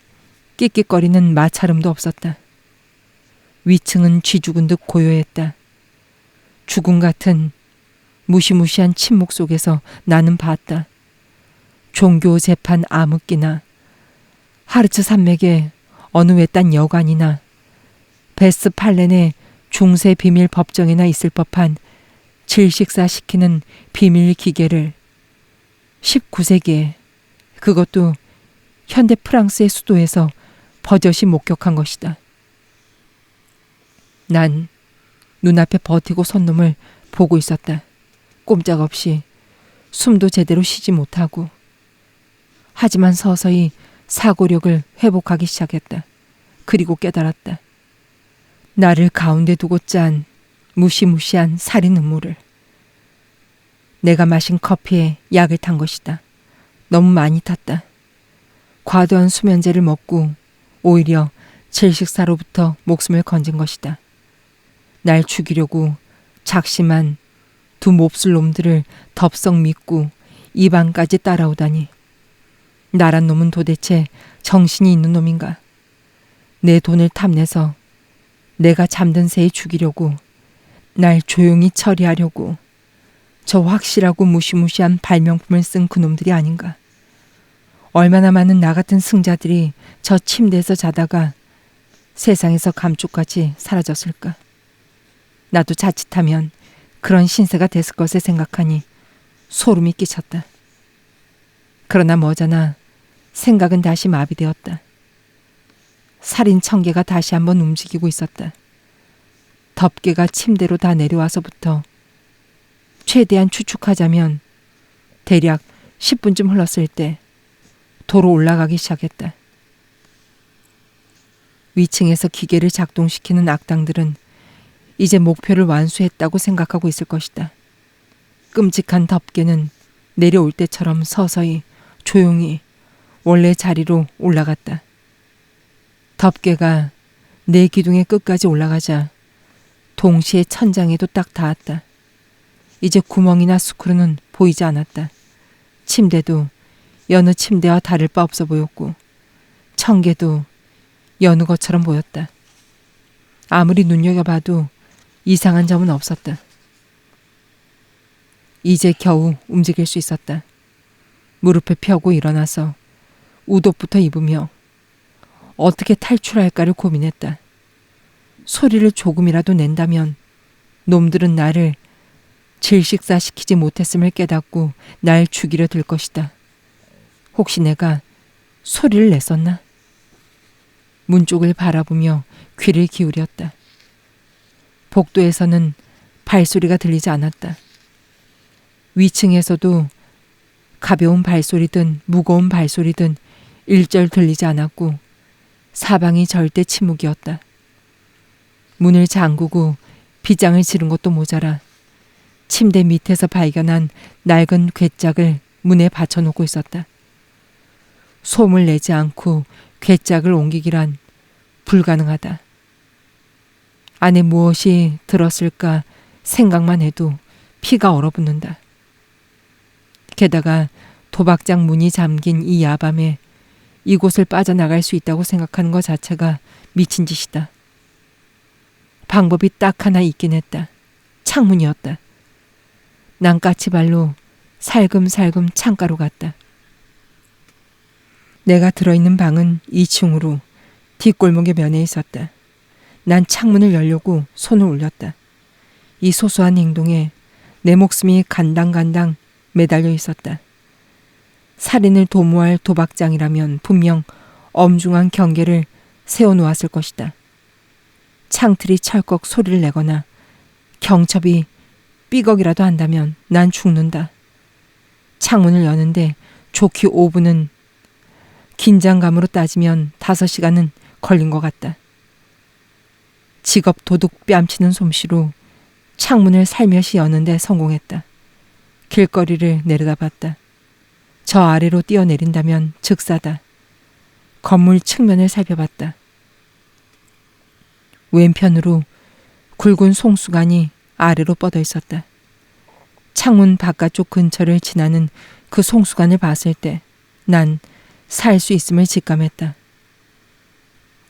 끽끽거리는 마찰음도 없었다. 위층은 쥐죽은 듯 고요했다. 죽음 같은 무시무시한 침묵 속에서 나는 봤다. 종교 재판 암흑기나 하르츠 산맥의 어느 외딴 여관이나 베스팔렌의 중세 비밀 법정에나 있을 법한 질식사시키는 비밀 기계를 19세기에, 그것도 현대 프랑스의 수도에서 버젓이 목격한 것이다. 난 눈앞에 버티고 선 놈을 보고 있었다. 꼼짝없이 숨도 제대로 쉬지 못하고. 하지만 서서히 사고력을 회복하기 시작했다. 그리고 깨달았다. 나를 가운데 두고 짠 무시무시한 살인 음모를. 내가 마신 커피에 약을 탄 것이다. 너무 많이 탔다. 과도한 수면제를 먹고 오히려 질식사로부터 목숨을 건진 것이다. 날 죽이려고 작심한 두 몹쓸 놈들을 덥석 믿고 입안까지 따라오다니. 나란 놈은 도대체 정신이 있는 놈인가? 내 돈을 탐내서 내가 잠든 새에 죽이려고, 날 조용히 처리하려고 저 확실하고 무시무시한 발명품을 쓴 그놈들이 아닌가? 얼마나 많은 나 같은 승자들이 저 침대에서 자다가 세상에서 감쪽같이 사라졌을까? 나도 자칫하면 그런 신세가 됐을 것을 생각하니 소름이 끼쳤다. 그러나 머지않아 생각은 다시 마비되었다. 살인 청개가 다시 한번 움직이고 있었다. 덮개가 침대로 다 내려와서부터 최대한 추측하자면 대략 10분쯤 흘렀을 때 도로 올라가기 시작했다. 위층에서 기계를 작동시키는 악당들은 이제 목표를 완수했다고 생각하고 있을 것이다. 끔찍한 덮개는 내려올 때처럼 서서히 조용히 원래 자리로 올라갔다. 덮개가 내 기둥의 끝까지 올라가자 동시에 천장에도 딱 닿았다. 이제 구멍이나 스크루는 보이지 않았다. 침대도 여느 침대와 다를 바 없어 보였고 청개도 여느 것처럼 보였다. 아무리 눈여겨봐도 이상한 점은 없었다. 이제 겨우 움직일 수 있었다. 무릎을 펴고 일어나서 우옷부터 입으며 어떻게 탈출할까를 고민했다. 소리를 조금이라도 낸다면 놈들은 나를 질식사시키지 못했음을 깨닫고 날 죽이려 들 것이다. 혹시 내가 소리를 냈었나? 문 쪽을 바라보며 귀를 기울였다. 복도에서는 발소리가 들리지 않았다. 위층에서도 가벼운 발소리든 무거운 발소리든 일절 들리지 않았고 사방이 절대 침묵이었다. 문을 잠그고 비장을 지른 것도 모자라 침대 밑에서 발견한 낡은 괴짝을 문에 받쳐놓고 있었다. 소음을 내지 않고 괴짝을 옮기기란 불가능하다. 안에 무엇이 들었을까 생각만 해도 피가 얼어붙는다. 게다가 도박장 문이 잠긴 이 야밤에 이곳을 빠져나갈 수 있다고 생각하는 것 자체가 미친 짓이다. 방법이 딱 하나 있긴 했다. 창문이었다. 난 까치발로 살금살금 창가로 갔다. 내가 들어있는 방은 2층으로 뒷골목에 면해 있었다. 난 창문을 열려고 손을 올렸다. 이 소소한 행동에 내 목숨이 간당간당 매달려 있었다. 살인을 도모할 도박장이라면 분명 엄중한 경계를 세워놓았을 것이다. 창틀이 철컥 소리를 내거나 경첩이 삐걱이라도 한다면 난 죽는다. 창문을 여는데 좋게 5분은, 긴장감으로 따지면 5시간은 걸린 것 같다. 직업 도둑 뺨치는 솜씨로 창문을 살며시 여는데 성공했다. 길거리를 내려다봤다. 저 아래로 뛰어내린다면 즉사다. 건물 측면을 살펴봤다. 왼편으로 굵은 송수관이 아래로 뻗어 있었다. 창문 바깥쪽 근처를 지나는 그 송수관을 봤을 때 난 살 수 있음을 직감했다.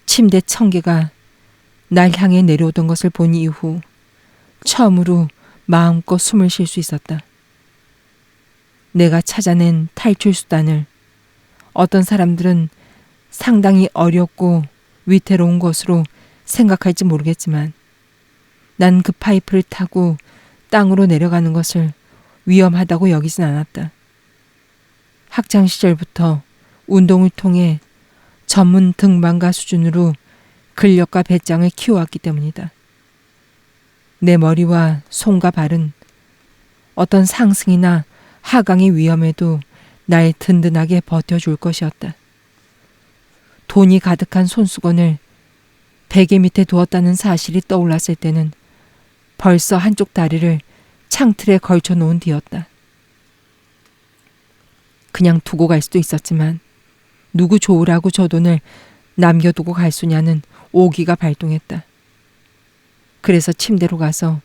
침대 청개가 날 향해 내려오던 것을 본 이후 처음으로 마음껏 숨을 쉴 수 있었다. 내가 찾아낸 탈출 수단을 어떤 사람들은 상당히 어렵고 위태로운 것으로 생각할지 모르겠지만 난 그 파이프를 타고 땅으로 내려가는 것을 위험하다고 여기진 않았다. 학창시절부터 운동을 통해 전문 등반가 수준으로 근력과 배짱을 키워왔기 때문이다. 내 머리와 손과 발은 어떤 상승이나 하강의 위험에도 날 든든하게 버텨줄 것이었다. 돈이 가득한 손수건을 베개 밑에 두었다는 사실이 떠올랐을 때는 벌써 한쪽 다리를 창틀에 걸쳐 놓은 뒤였다. 그냥 두고 갈 수도 있었지만 누구 좋으라고 저 돈을 남겨두고 갈 수냐는 오기가 발동했다. 그래서 침대로 가서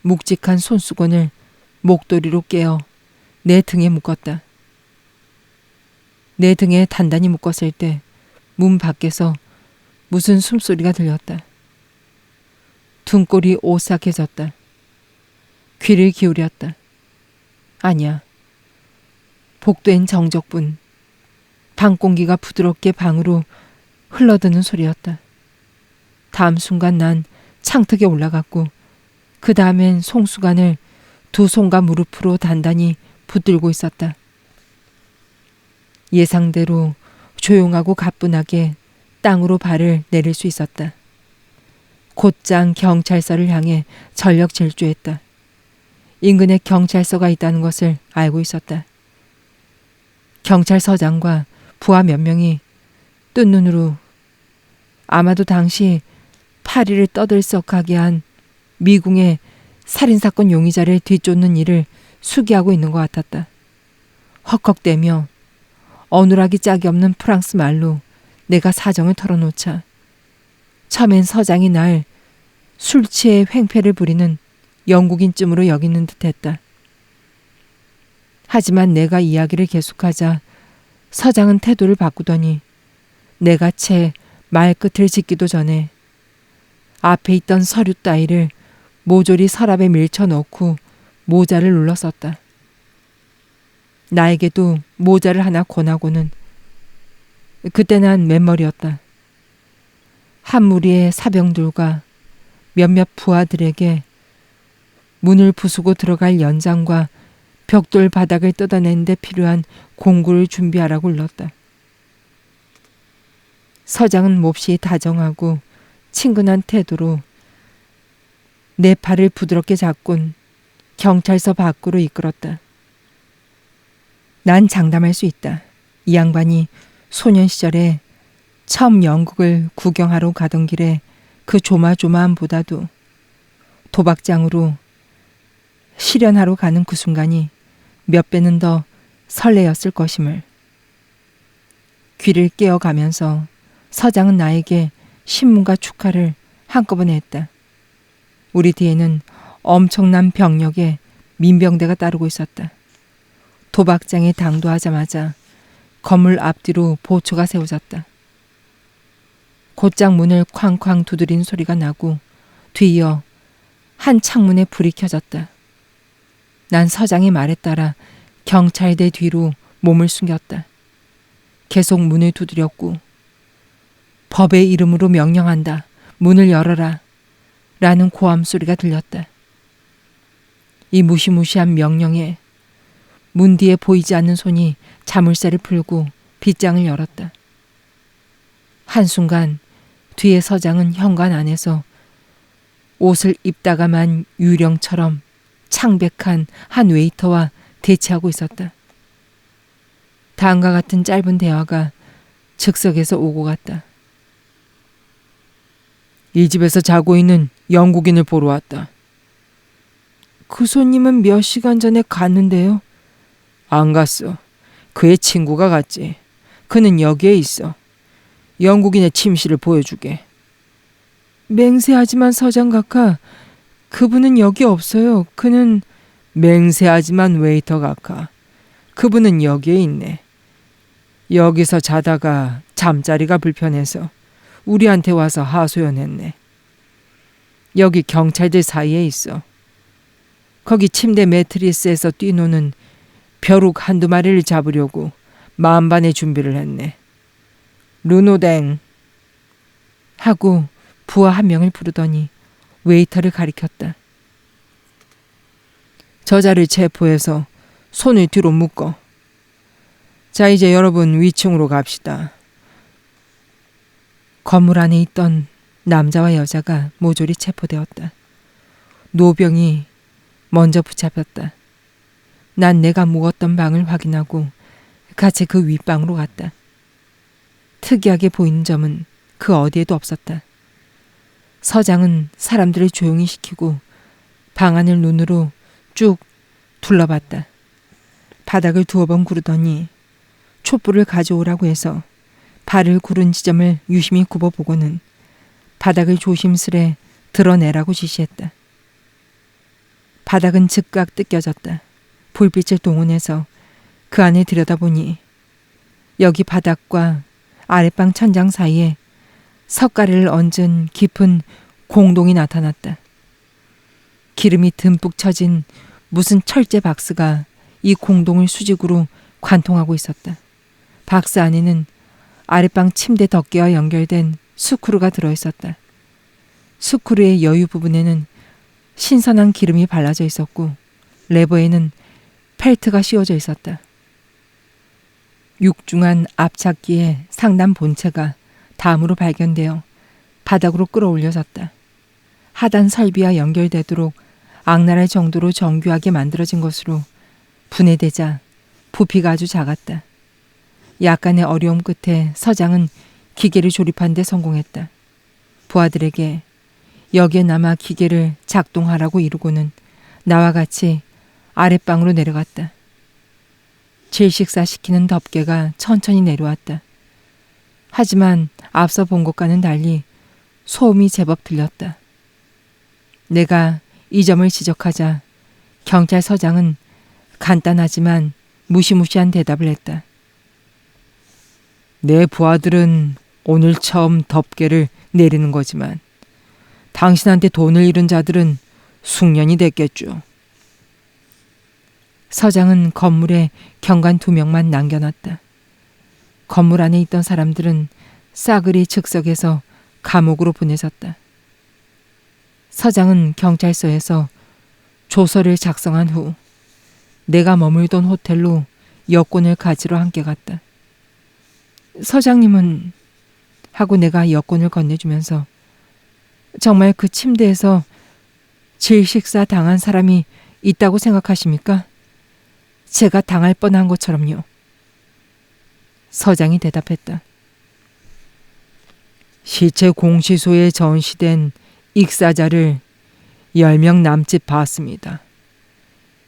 묵직한 손수건을 목도리로 깨어 내 등에 묶었다. 내 등에 단단히 묶었을 때 문 밖에서 무슨 숨소리가 들렸다. 등골이 오싹해졌다. 귀를 기울였다. 아니야. 복된 정적분. 방 공기가 부드럽게 방으로 흘러드는 소리였다. 다음 순간 난 창틀에 올라갔고 그 다음엔 송수관을 두 손과 무릎으로 단단히 붙들고 있었다. 예상대로 조용하고 가뿐하게 땅으로 발을 내릴 수 있었다. 곧장 경찰서를 향해 전력 질주했다. 인근에 경찰서가 있다는 것을 알고 있었다. 경찰서장과 부하 몇 명이 뜬 눈으로 아마도 당시 파리를 떠들썩하게 한 미궁의 살인사건 용의자를 뒤쫓는 일을 수기하고 있는 것 같았다. 헉헉대며 어눌하기 짝이 없는 프랑스 말로 내가 사정을 털어놓자 처음엔 서장이 날 술 취해 횡패를 부리는 영국인쯤으로 여기는 듯했다. 하지만 내가 이야기를 계속하자 서장은 태도를 바꾸더니 내가 채 말끝을 짓기도 전에 앞에 있던 서류 따위를 모조리 서랍에 밀쳐 넣고 모자를 눌러 썼다. 나에게도 모자를 하나 권하고는 그때 난 맨머리였다. 한 무리의 사병들과 몇몇 부하들에게 문을 부수고 들어갈 연장과 벽돌 바닥을 뜯어내는 데 필요한 공구를 준비하라고 일렀다. 서장은 몹시 다정하고 친근한 태도로 내 팔을 부드럽게 잡곤 경찰서 밖으로 이끌었다. 난 장담할 수 있다. 이 양반이 소년 시절에 처음 영국을 구경하러 가던 길에 그 조마조마함보다도 도박장으로 실현하러 가는 그 순간이 몇 배는 더 설레었을 것임을. 귀를 깨어가면서 서장은 나에게 신문과 축하를 한꺼번에 했다. 우리 뒤에는 엄청난 병력의 민병대가 따르고 있었다. 도박장에 당도하자마자 건물 앞뒤로 보초가 세워졌다. 곧장 문을 쾅쾅 두드린 소리가 나고 뒤이어 한 창문에 불이 켜졌다. 난 서장의 말에 따라 경찰대 뒤로 몸을 숨겼다. 계속 문을 두드렸고 법의 이름으로 명령한다. 문을 열어라. 라는 고함 소리가 들렸다. 이 무시무시한 명령에 문 뒤에 보이지 않는 손이 자물쇠를 풀고 빗장을 열었다. 한순간 뒤에 서장은 현관 안에서 옷을 입다가만 유령처럼 창백한 한 웨이터와 대치하고 있었다. 다음과 같은 짧은 대화가 즉석에서 오고 갔다. 이 집에서 자고 있는 영국인을 보러 왔다. 그 손님은 몇 시간 전에 갔는데요. 안 갔어. 그의 친구가 갔지. 그는 여기에 있어. 영국인의 침실을 보여주게. 맹세하지만 서장 각하, 그분은 여기 없어요. 그는 맹세하지만 웨이터 각하, 그분은 여기에 있네. 여기서 자다가 잠자리가 불편해서 우리한테 와서 하소연했네. 여기 경찰들 사이에 있어. 거기 침대 매트리스에서 뛰노는 벼룩 한두 마리를 잡으려고 만반의 준비를 했네. 르노댕 하고 부하 한 명을 부르더니 웨이터를 가리켰다. 저자를 체포해서 손을 뒤로 묶어. 자, 이제 여러분 위층으로 갑시다. 건물 안에 있던 남자와 여자가 모조리 체포되었다. 노병이 먼저 붙잡혔다. 난 내가 묵었던 방을 확인하고 같이 그 윗방으로 갔다. 특이하게 보이는 점은 그 어디에도 없었다. 서장은 사람들을 조용히 시키고 방 안을 눈으로 쭉 둘러봤다. 바닥을 두어 번 구르더니 촛불을 가져오라고 해서 발을 구른 지점을 유심히 굽어보고는 바닥을 조심스레 드러내라고 지시했다. 바닥은 즉각 뜯겨졌다. 불빛을 동원해서 그 안에 들여다보니 여기 바닥과 아랫방 천장 사이에 석가래를 얹은 깊은 공동이 나타났다. 기름이 듬뿍 쳐진 무슨 철제 박스가 이 공동을 수직으로 관통하고 있었다. 박스 안에는 아랫방 침대 덮개와 연결된 스크루가 들어있었다. 스크루의 여유 부분에는 신선한 기름이 발라져 있었고 레버에는 펠트가 씌워져 있었다. 육중한 앞찾기의 상단 본체가 다음으로 발견되어 바닥으로 끌어올려졌다. 하단 설비와 연결되도록 악랄할 정도로 정교하게 만들어진 것으로 분해되자 부피가 아주 작았다. 약간의 어려움 끝에 서장은 기계를 조립한 데 성공했다. 부하들에게 여기에나마 기계를 작동하라고 이르고는 나와 같이 아랫방으로 내려갔다. 질식사 시키는 덮개가 천천히 내려왔다. 하지만 앞서 본 것과는 달리 소음이 제법 들렸다. 내가 이 점을 지적하자 경찰서장은 간단하지만 무시무시한 대답을 했다. 내 부하들은 오늘 처음 덮개를 내리는 거지만 당신한테 돈을 잃은 자들은 숙련이 됐겠죠. 서장은 건물에 경관 2명만 남겨놨다. 건물 안에 있던 사람들은 싸그리 즉석에서 감옥으로 보내졌다. 서장은 경찰서에서 조서를 작성한 후 내가 머물던 호텔로 여권을 가지러 함께 갔다. 서장님은 하고 내가 여권을 건네주면서 정말 그 침대에서 질식사 당한 사람이 있다고 생각하십니까? 제가 당할 뻔한 것처럼요. 서장이 대답했다. 시체 공시소에 전시된 익사자를 10명 남짓 봤습니다.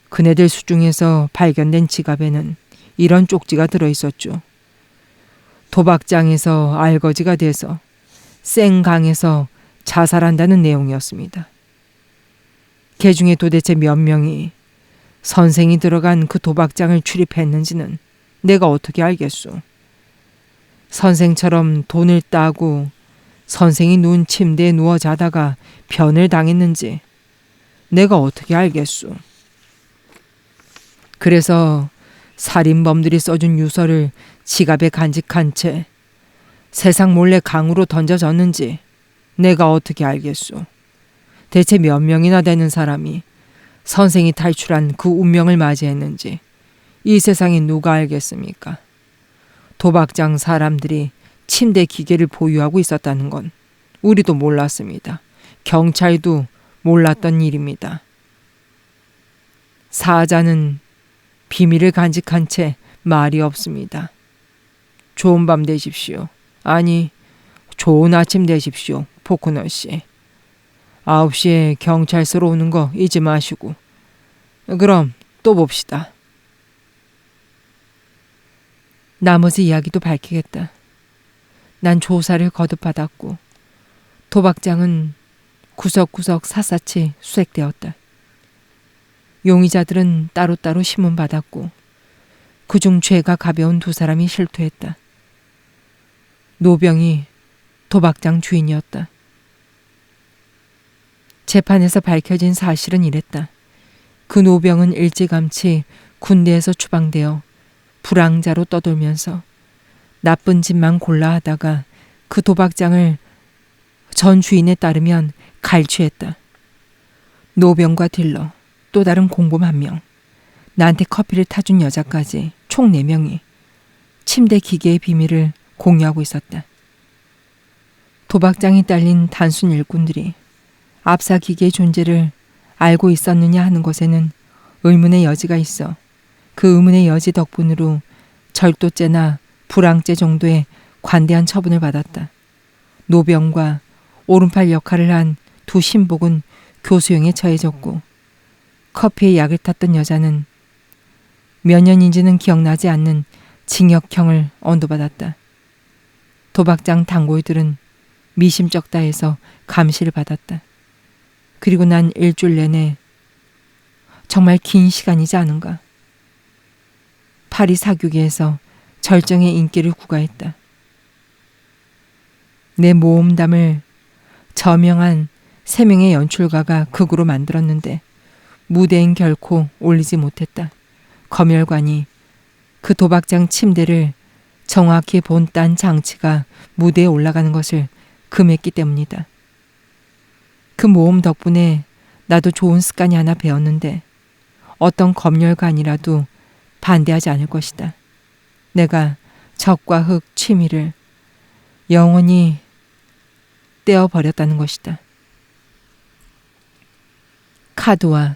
그네들 수중에서 발견된 지갑에는 이런 쪽지가 들어있었죠. 도박장에서 알거지가 돼서 생강에서 자살한다는 내용이었습니다. 개 중에 도대체 몇 명이 선생이 들어간 그 도박장을 출입했는지는 내가 어떻게 알겠소. 선생처럼 돈을 따고 선생이 누운 침대에 누워 자다가 변을 당했는지 내가 어떻게 알겠소. 그래서 살인범들이 써준 유서를 지갑에 간직한 채 세상 몰래 강으로 던져졌는지 내가 어떻게 알겠소. 대체 몇 명이나 되는 사람이 선생이 탈출한 그 운명을 맞이했는지 이 세상에 누가 알겠습니까? 도박장 사람들이 침대 기계를 보유하고 있었다는 건 우리도 몰랐습니다. 경찰도 몰랐던 일입니다. 사자는 비밀을 간직한 채 말이 없습니다. 좋은 밤 되십시오. 아니, 좋은 아침 되십시오, 포코너 씨. 9시에 경찰서로 오는 거 잊지 마시고. 그럼 또 봅시다. 나머지 이야기도 밝히겠다. 난 조사를 거듭받았고 도박장은 구석구석 샅샅이 수색되었다. 용의자들은 따로따로 신문받았고 그중 죄가 가벼운 2사람이 실토했다. 노병이 도박장 주인이었다. 재판에서 밝혀진 사실은 이랬다. 그 노병은 일찌감치 군대에서 추방되어 불황자로 떠돌면서 나쁜 짓만 골라 하다가 그 도박장을 전 주인에 따르면 갈취했다. 노병과 딜러 또 다른 공범 1명, 나한테 커피를 타준 여자까지 총 4명이 침대 기계의 비밀을 공유하고 있었다. 도박장이 딸린 단순 일꾼들이 압사 기계의 존재를 알고 있었느냐 하는 것에는 의문의 여지가 있어 그 의문의 여지 덕분으로 절도죄나 불황죄 정도의 관대한 처분을 받았다. 노병과 오른팔 역할을 한 두 신복은 교수형에 처해졌고 커피에 약을 탔던 여자는 몇 년인지는 기억나지 않는 징역형을 언도받았다. 도박장 단골들은 미심쩍다 해서 감시를 받았다. 그리고 난 일주일 내내 정말 긴 시간이지 않은가. 파리 사교계에서 절정의 인기를 구가했다. 내 모험담을 저명한 3명의 연출가가 극으로 만들었는데 무대엔 결코 올리지 못했다. 검열관이 그 도박장 침대를 정확히 본딴 장치가 무대에 올라가는 것을 금했기 때문이다. 그 모험 덕분에 나도 좋은 습관이 하나 배웠는데 어떤 검열관이라도 반대하지 않을 것이다. 내가 적과 흑 취미를 영원히 떼어버렸다는 것이다. 카드와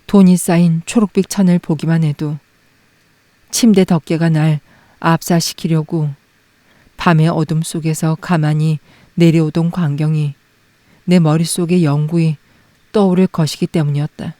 돈이 쌓인 초록빛 천을 보기만 해도 침대 덮개가 날 압사시키려고 밤의 어둠 속에서 가만히 내려오던 광경이 내 머릿속에 영구히 떠오를 것이기 때문이었다.